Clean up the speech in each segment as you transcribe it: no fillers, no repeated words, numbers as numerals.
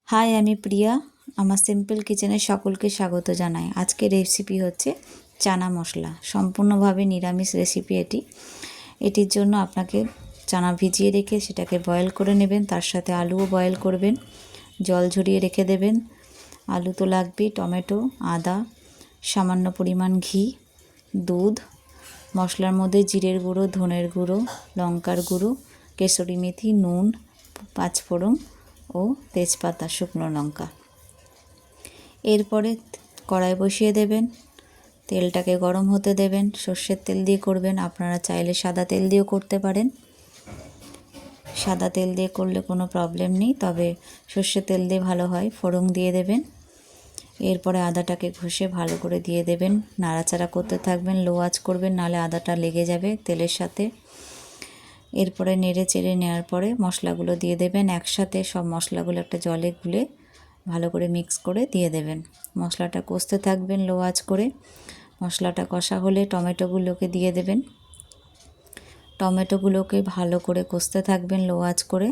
High, আমি প্রিয়া। আমার simple কিচেনে সকলকে স্বাগত জানাই। আজকের রেসিপি হচ্ছে চানা মশলা, সম্পূর্ণভাবে নিরামিষ রেসিপি এটি। এটির জন্য আপনাকে চানা ভিজিয়ে রেখে সেটাকে বয়েল করে নেবেন, তার সাথে আলুও বয়েল করবেন, জল ঝরিয়ে রেখে দেবেন। আলু তো লাগবেই, টমেটো, আদা, সামান্য পরিমাণ ঘি, দুধ, মশলার মধ্যে জিরের গুঁড়ো, ধনের গুঁড়ো, লঙ্কার গুঁড়ো, কেশরি মেথি, নুন, পাঁচফোড়ন ও তেজপাতা, শুকনো লঙ্কা। এরপরে কড়াই বসিয়ে দেবেন, তেলটাকে গরম হতে দেবেন। সর্ষের তেল দিয়ে করবেন, আপনারা চাইলে সাদা তেল দিয়েও করতে পারেন। সাদা তেল দিয়ে করলে কোনো প্রবলেম নেই, তবে সর্ষের তেল দিয়ে ভালো হয়। ফোড়ন দিয়ে দেবেন। এরপরে আদাটাকে ঘষে ভালো করে দিয়ে দেবেন, নাড়াচাড়া করতে থাকবেন, লো আঁচ করবেন, নাহলে আদাটা লেগে যাবে তেলের সাথে। এরপরে নেড়ে চেড়ে নেওয়ার পরে মশলাগুলো দিয়ে দেবেন। একসাথে সব মশলাগুলো একটা জলে গুলে ভালো করে মিক্স করে দিয়ে দেবেন। মশলাটা কষতে থাকবেন লো আঁচ করে। মশলাটা কষা হলে টমেটোগুলোকে দিয়ে দেবেন। টমেটোগুলোকে ভালো করে কষতে থাকবেন লো আঁচ করে,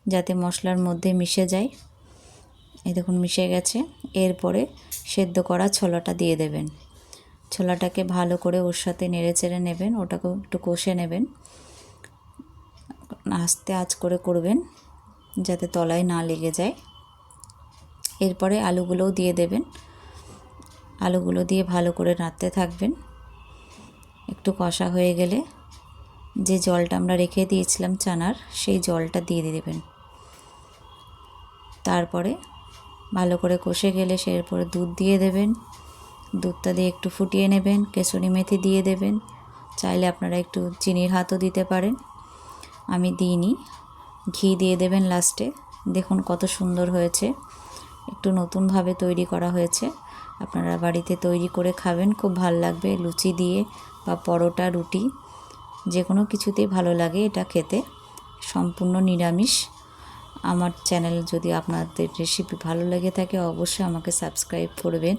যাতে মশলার মধ্যে মিশে যায়। এই দেখুন মিশে গেছে। এরপরে সেদ্ধ করা ছোলাটা দিয়ে দেবেন। ছোলাটাকে ভালো করে ওর সাথে নেড়ে চেড়ে নেবেন, ওটাকেও একটু কষে নেবেন। আস্তে আঁচ করে করবেন, যাতে তলায় না লেগে যায়। এরপরে আলুগুলোও দিয়ে দেবেন। আলুগুলো দিয়ে ভালো করে নাড়তে থাকবেন। একটু কষা হয়ে গেলে যে জলটা আমরা রেখে দিয়েছিলাম চানার, সেই জলটা দিয়ে দেবেন। তারপরে ভালো করে কষে গেলে এরপরে দুধ দিয়ে দেবেন। দুধটা দিয়ে একটু ফুটিয়ে নেবেন। কেশরি মেথি দিয়ে দেবেন। চাইলে আপনারা একটু চিনির হাতও দিতে পারেন, আমি দিইনি। ঘি দিয়ে দেবেন লাস্টে। দেখুন কত সুন্দর হয়েছে, একটু নতুনভাবে তৈরি করা হয়েছে। আপনারা বাড়িতে তৈরি করে খাবেন, খুব ভালো লাগবে। লুচি দিয়ে বা পরোটা, রুটি, যে কোনো কিছুতেই ভালো লাগে এটা খেতে। সম্পূর্ণ নিরামিষ। আমার চ্যানেল যদি আপনাদের রেসিপি ভালো লেগে থাকে, অবশ্যই আমাকে সাবস্ক্রাইব করবেন।